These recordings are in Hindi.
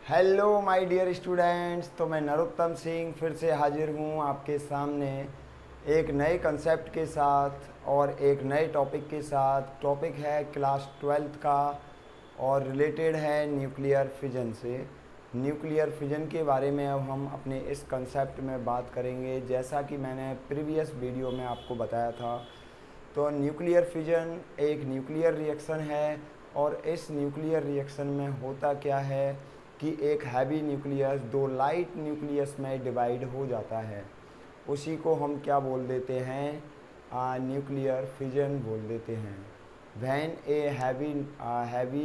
Hello my dear students. तो मैं नरोत्तम सिंह फिर से हाजिर हूँ आपके सामने एक नए कंसेप्ट के साथ और एक नए टॉपिक के साथ। टॉपिक है क्लास 12th का और रिलेटेड है न्यूक्लियर फिजन से। न्यूक्लियर फिजन के बारे में अब हम अपने इस कंसेप्ट में बात करेंगे। जैसा कि मैंने प्रीवियस वीडियो में आपको बताया था, तो न्यूक्लियर फिजन एक न्यूक्लियर रिएक्शन है और इस न्यूक्लियर रिएक्शन में होता क्या है कि एक हैवी न्यूक्लियस दो लाइट न्यूक्लियस में डिवाइड हो जाता है। उसी को हम क्या बोल देते हैं, न्यूक्लियर फिजन बोल देते हैं। When a heavy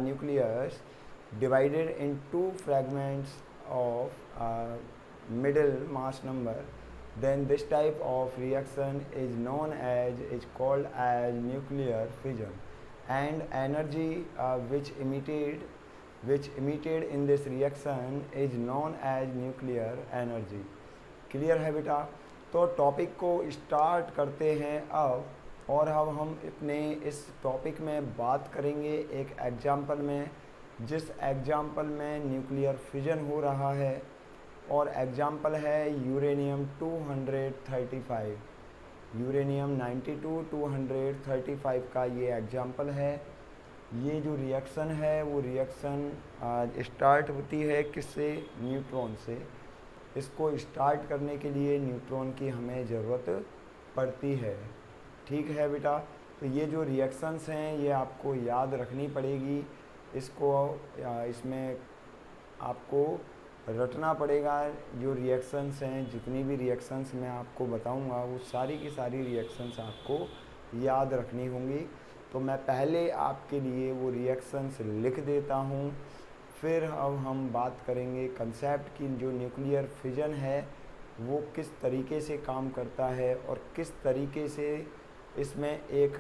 nucleus divided in two fragments of middle mass number, then this type of reaction is called as nuclear fission, and energy which emitted in this reaction is known as nuclear energy। Clear है बेटा? तो टॉपिक को स्टार्ट करते हैं अब। और अब हम अपने इस टॉपिक में बात करेंगे एक एग्जाम्पल में, जिस एग्जाम्पल में न्यूक्लियर फिजन हो रहा है। और एग्जाम्पल है यूरेनियम 235, यूरेनियम 92 235 का ये एग्जाम्पल है। ये जो रिएक्शन है वो रिएक्शन स्टार्ट होती है किससे? न्यूट्रॉन से। इसको स्टार्ट करने के लिए न्यूट्रॉन की हमें ज़रूरत पड़ती है। ठीक है बेटा? तो ये जो रिएक्शंस हैं ये आपको याद रखनी पड़ेगी। इसमें आपको रटना पड़ेगा। जो रिएक्शंस हैं, जितनी भी रिएक्शंस मैं आपको बताऊंगा वो सारी की सारी रिएक्शंस आपको याद रखनी होंगी। तो मैं पहले आपके लिए वो रिएक्शंस लिख देता हूँ, फिर अब हम बात करेंगे कंसेप्ट की। जो न्यूक्लियर फिजन है वो किस तरीके से काम करता है और किस तरीके से इसमें एक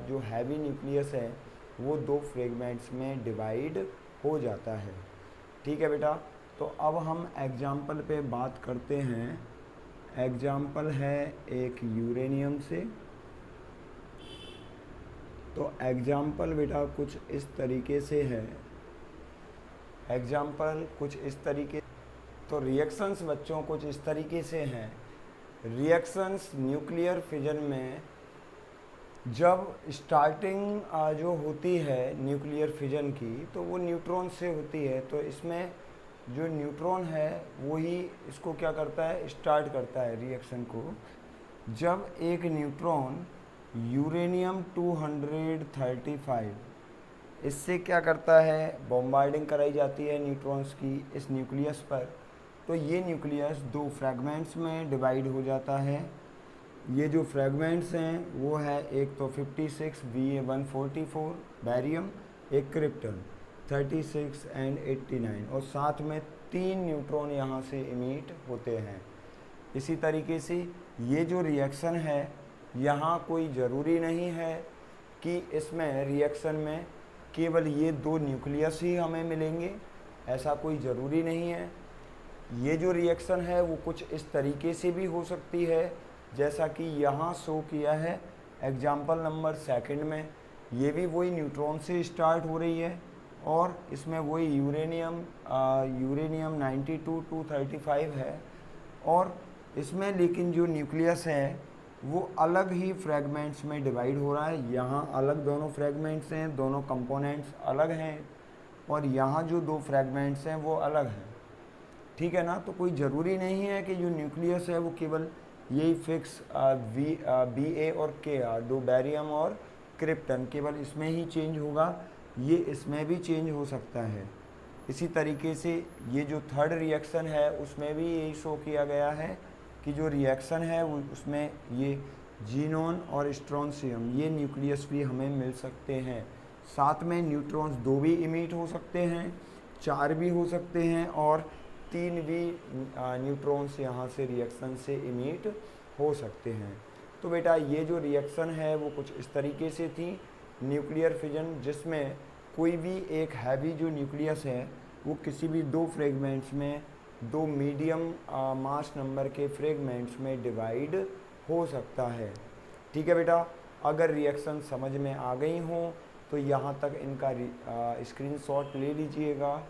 जो हैवी न्यूक्लियस है वो दो फ्रेगमेंट्स में डिवाइड हो जाता है। ठीक है बेटा? तो अब हम एग्जाम्पल पे बात करते हैं। एग्जाम्पल है एक यूरेनियम से। तो एग्जाम्पल बेटा कुछ इस तरीके से है। एग्जाम्पल कुछ इस तरीके, तो रिएक्शंस बच्चों कुछ इस तरीके से हैं। रिएक्शंस न्यूक्लियर फिजन में जब स्टार्टिंग जो होती है न्यूक्लियर फिजन की, तो वो न्यूट्रॉन से होती है। तो इसमें जो न्यूट्रॉन है वो ही इसको क्या करता है, स्टार्ट करता है रिएक्शन को। जब एक न्यूट्रॉन यूरेनियम 235 इससे क्या करता है, बॉम्बार्डिंग कराई जाती है न्यूट्रॉन्स की इस न्यूक्लियस पर। तो ये न्यूक्लियस दो फ्रैगमेंट्स में डिवाइड हो जाता है। ये जो फ्रैगमेंट्स हैं वो है एक तो 56 Va144 बैरियम, एक क्रिप्टन 36 एंड 89, और साथ में 3 न्यूट्रॉन यहाँ से इमिट होते हैं। इसी तरीके से ये जो रिएक्शन है, यहाँ कोई ज़रूरी नहीं है कि इसमें रिएक्शन में केवल ये दो न्यूक्लियस ही हमें मिलेंगे, ऐसा कोई ज़रूरी नहीं है। ये जो रिएक्शन है वो कुछ इस तरीके से भी हो सकती है, जैसा कि यहाँ शो किया है एग्जाम्पल नंबर 2 में। ये भी वही न्यूट्रॉन से स्टार्ट हो रही है और इसमें वही यूरेनियम 92 235 है। और इसमें लेकिन जो न्यूक्लियस है वो अलग ही फ्रैगमेंट्स में डिवाइड हो रहा है। यहाँ अलग दोनों फ्रैगमेंट्स हैं, दोनों कंपोनेंट्स अलग हैं, और यहाँ जो दो फ्रैगमेंट्स हैं वो अलग हैं। ठीक है ना? तो कोई ज़रूरी नहीं है कि जो न्यूक्लियस है वो केवल यही फिक्स Ba और Ka, दो बैरियम और क्रिप्टन, केवल इसमें ही चेंज होगा। ये इसमें भी चेंज हो सकता है। इसी तरीके से ये जो थर्ड रिएक्शन है उसमें भी यही शो किया गया है कि जो रिएक्शन है उसमें ये जीनोन और स्ट्रोंशियम ये न्यूक्लियस भी हमें मिल सकते हैं। साथ में न्यूट्रॉन्स 2 भी इमिट हो सकते हैं, 4 भी हो सकते हैं, और 3 भी न्यूट्रॉन्स यहाँ से रिएक्शन से इमिट हो सकते हैं। तो बेटा ये जो रिएक्शन है वो कुछ इस तरीके से थी न्यूक्लियर फिजन, जिसमें कोई भी एक हैवी जो न्यूक्लियस है वो किसी भी दो फ्रेगमेंट्स में, दो मीडियम मास नंबर के फ्रेगमेंट्स में डिवाइड हो सकता है। ठीक है बेटा? अगर रिएक्शन समझ में आ गई हो तो यहाँ तक इनका स्क्रीनशॉट ले लीजिएगा।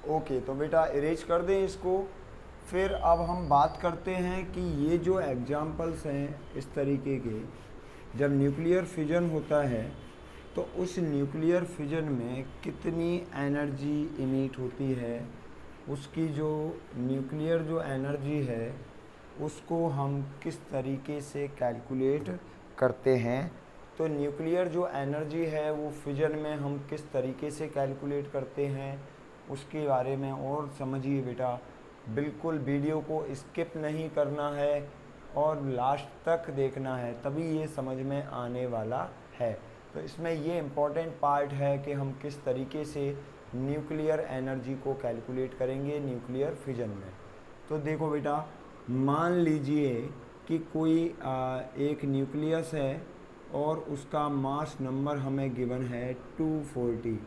ओके, तो बेटा इरेज कर दें इसको। फिर अब हम बात करते हैं कि ये जो एग्जाम्पल्स हैं इस तरीके के, जब न्यूक्लियर फिजन होता है तो उस न्यूक्लियर फिजन में कितनी एनर्जी इमिट होती है, उसकी जो न्यूक्लियर जो एनर्जी है उसको हम किस तरीके से कैलकुलेट करते हैं। तो न्यूक्लियर जो एनर्जी है वो फिजन में हम किस तरीके से कैलकुलेट करते हैं उसके बारे में और समझिए बेटा। बिल्कुल वीडियो को स्किप नहीं करना है और लास्ट तक देखना है, तभी ये समझ में आने वाला है। तो इसमें ये इम्पॉर्टेंट पार्ट है कि हम किस तरीके से न्यूक्लियर एनर्जी को कैलकुलेट करेंगे न्यूक्लियर फिजन में। तो देखो बेटा, मान लीजिए कि कोई एक न्यूक्लियस है और उसका मास नंबर हमें गिवन है 240,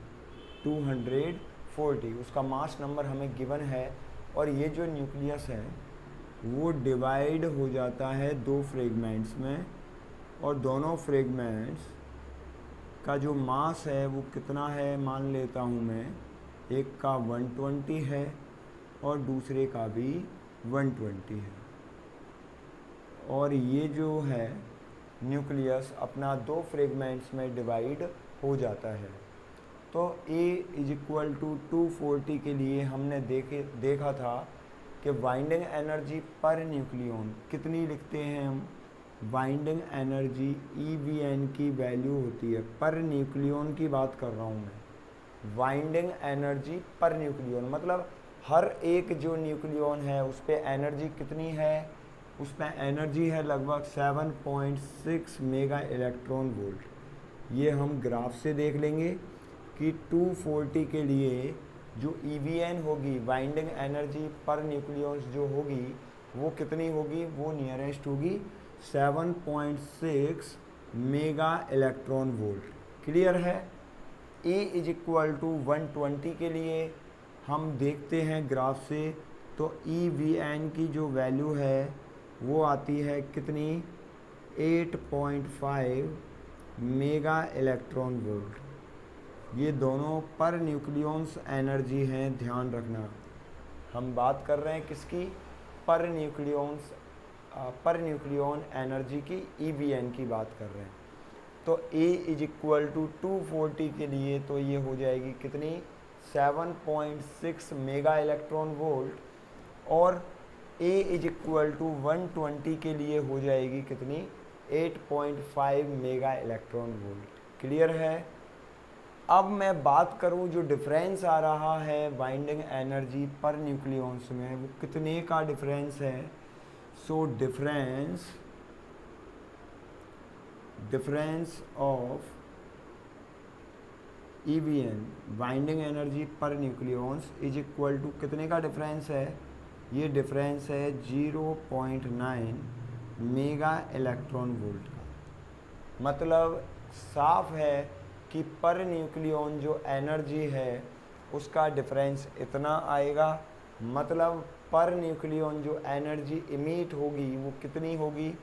उसका मास नंबर हमें गिवन है। और ये जो न्यूक्लियस है वो डिवाइड हो जाता है दो फ्रेगमेंट्स में, और दोनों फ्रेगमेंट्स का जो मास है वो कितना है मान लेता हूँ मैं, एक का 120 है और दूसरे का भी 120 है। और ये जो है न्यूक्लियस अपना दो फ्रेगमेंट्स में डिवाइड हो जाता है। तो A = 240 के लिए हमने देखा था कि बाइंडिंग एनर्जी पर न्यूक्लियन कितनी लिखते हैं हम। बाइंडिंग एनर्जी EBN की वैल्यू होती है, पर न्यूक्लियन की बात कर रहा हूँ मैं। बाइंडिंग एनर्जी पर न्यूक्लियन मतलब हर एक जो न्यूक्लियन है उस पर एनर्जी कितनी है, उस पर एनर्जी है लगभग 7.6 मेगा इलेक्ट्रॉन वोल्ट। ये हम ग्राफ से देख लेंगे कि 240 के लिए जो EBN होगी, बाइंडिंग एनर्जी पर न्यूक्लियस जो होगी वो कितनी होगी, वो नियरेस्ट होगी 7.6 मेगा इलेक्ट्रॉन वोल्ट। क्लियर है। A = 120 के लिए हम देखते हैं ग्राफ से, तो EBN की जो वैल्यू है वो आती है कितनी, 8.5 मेगा इलेक्ट्रॉन वोल्ट। ये दोनों पर न्यूक्लियंस एनर्जी हैं, ध्यान रखना। हम बात कर रहे हैं किसकी, पर न्यूक्लियन एनर्जी की, EBN की बात कर रहे हैं। तो A = 240 के लिए तो ये हो जाएगी कितनी, 7.6 मेगा इलेक्ट्रॉन वोल्ट। और A = 120 के लिए हो जाएगी कितनी, 8.5 मेगा इलेक्ट्रॉन वोल्ट। क्लियर है। अब मैं बात करूं जो डिफरेंस आ रहा है बाइंडिंग एनर्जी पर न्यूक्लियंस में, वो कितने का डिफरेंस है। So difference of EBN binding energy पर न्यूक्लियंस = कितने का डिफरेंस है, ये डिफरेंस है 0.9 मेगा इलेक्ट्रॉन वोल्ट का। मतलब साफ है कि पर न्यूक्लियन जो एनर्जी है उसका डिफरेंस इतना आएगा। मतलब पर न्यूक्लियन जो एनर्जी इमिट होगी वो कितनी होगी,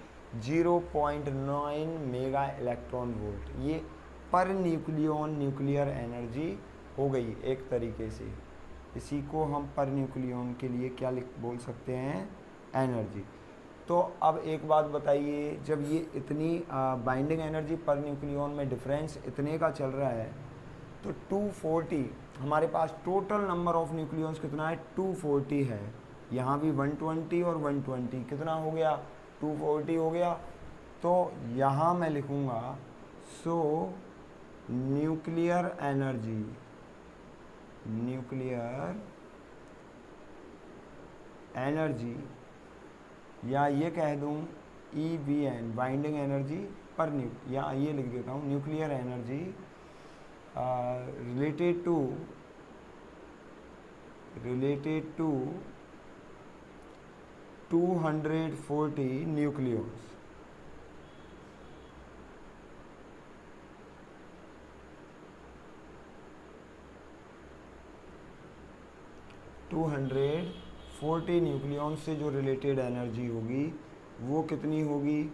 0.9 मेगा इलेक्ट्रॉन वोल्ट। ये पर न्यूक्लियन न्यूक्लियर एनर्जी हो गई एक तरीके से। इसी को हम पर न्यूक्लियन के लिए क्या बोल सकते हैं, एनर्जी। तो अब एक बात बताइए, जब ये इतनी बाइंडिंग एनर्जी पर न्यूक्लियन में डिफरेंस इतने का चल रहा है, तो 240 हमारे पास टोटल नंबर ऑफ न्यूक्लियंस कितना है, 240 है। यहाँ भी 120 और 120 कितना हो गया, 240 हो गया। तो यहाँ मैं लिखूँगा सो न्यूक्लियर एनर्जी या ये कह दूँ EBN बाइंडिंग एनर्जी पर या ये लिख देता हूँ nuclear energy related to 240 nucleons. To 240 nucleon से जो रिलेटेड एनर्जी होगी वो कितनी होगी,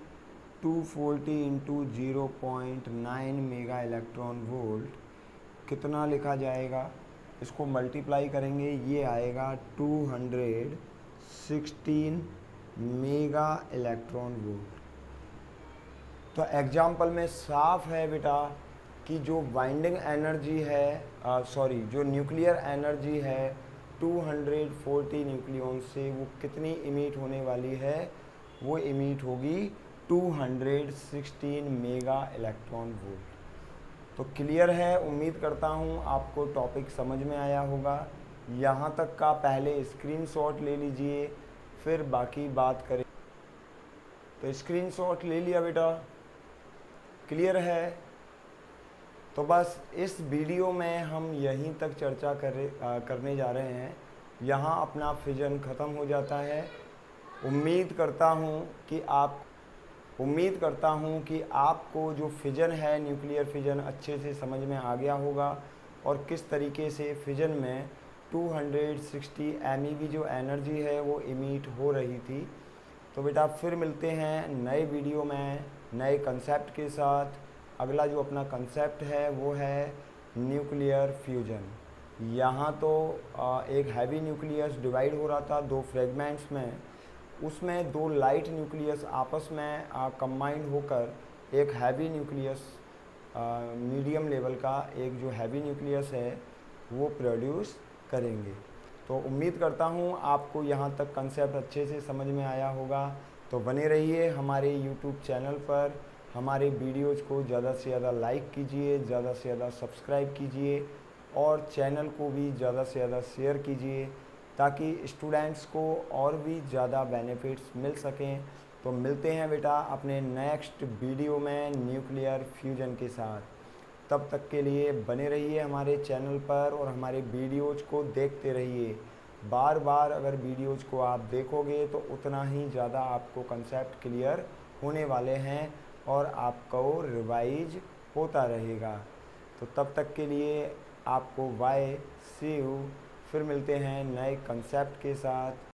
240 इंटू 0.9 मेगा इलेक्ट्रॉन वोल्ट कितना लिखा जाएगा, इसको मल्टीप्लाई करेंगे, ये आएगा 216 मेगा इलेक्ट्रॉन वोल्ट। तो एग्जाम्पल में साफ है बेटा कि जो बाइंडिंग एनर्जी है, जो न्यूक्लियर एनर्जी है 240 न्यूक्लियॉन से वो कितनी इमिट होने वाली है, वो इमिट होगी 216 मेगा इलेक्ट्रॉन वोल्ट। तो क्लियर है, उम्मीद करता हूँ आपको टॉपिक समझ में आया होगा। यहाँ तक का पहले स्क्रीनशॉट ले लीजिए, फिर बाकी बात करें। तो स्क्रीनशॉट ले लिया बेटा, क्लियर है। तो बस इस वीडियो में हम यहीं तक चर्चा करने जा रहे हैं। यहाँ अपना फिजन ख़त्म हो जाता है। उम्मीद करता हूँ कि आपको जो फिजन है, न्यूक्लियर फिजन, अच्छे से समझ में आ गया होगा और किस तरीके से फिजन में 260 MeV जो एनर्जी है वो इमिट हो रही थी। तो बेटा फिर मिलते हैं नए वीडियो में नए कंसेप्ट के साथ। अगला जो अपना कंसेप्ट है वो है न्यूक्लियर फ्यूजन। यहाँ तो एक हैवी न्यूक्लियस डिवाइड हो रहा था दो फ्रेगमेंट्स में, उसमें दो लाइट न्यूक्लियस आपस में कंबाइंड होकर एक हैवी न्यूक्लियस, मीडियम लेवल का एक जो हैवी न्यूक्लियस है वो प्रोड्यूस करेंगे। तो उम्मीद करता हूँ आपको यहाँ तक कंसेप्ट अच्छे से समझ में आया होगा। तो बने रहिए हमारे YouTube चैनल पर, हमारे वीडियोज़ को ज़्यादा से ज़्यादा लाइक कीजिए, ज़्यादा से ज़्यादा सब्सक्राइब कीजिए और चैनल को भी ज़्यादा से ज़्यादा शेयर कीजिए ताकि स्टूडेंट्स को और भी ज़्यादा बेनिफिट्स मिल सकें। तो मिलते हैं बेटा अपने नेक्स्ट वीडियो में न्यूक्लियर फ्यूजन के साथ। तब तक के लिए बने रहिए हमारे चैनल पर और हमारे वीडियोज़ को देखते रहिए। बार बार अगर वीडियोज़ को आप देखोगे तो उतना ही ज़्यादा आपको कंसेप्ट क्लियर होने वाले हैं और आपको रिवाइज होता रहेगा। तो तब तक के लिए आपको बाय, सी यू। फिर मिलते हैं नए कंसेप्ट के साथ।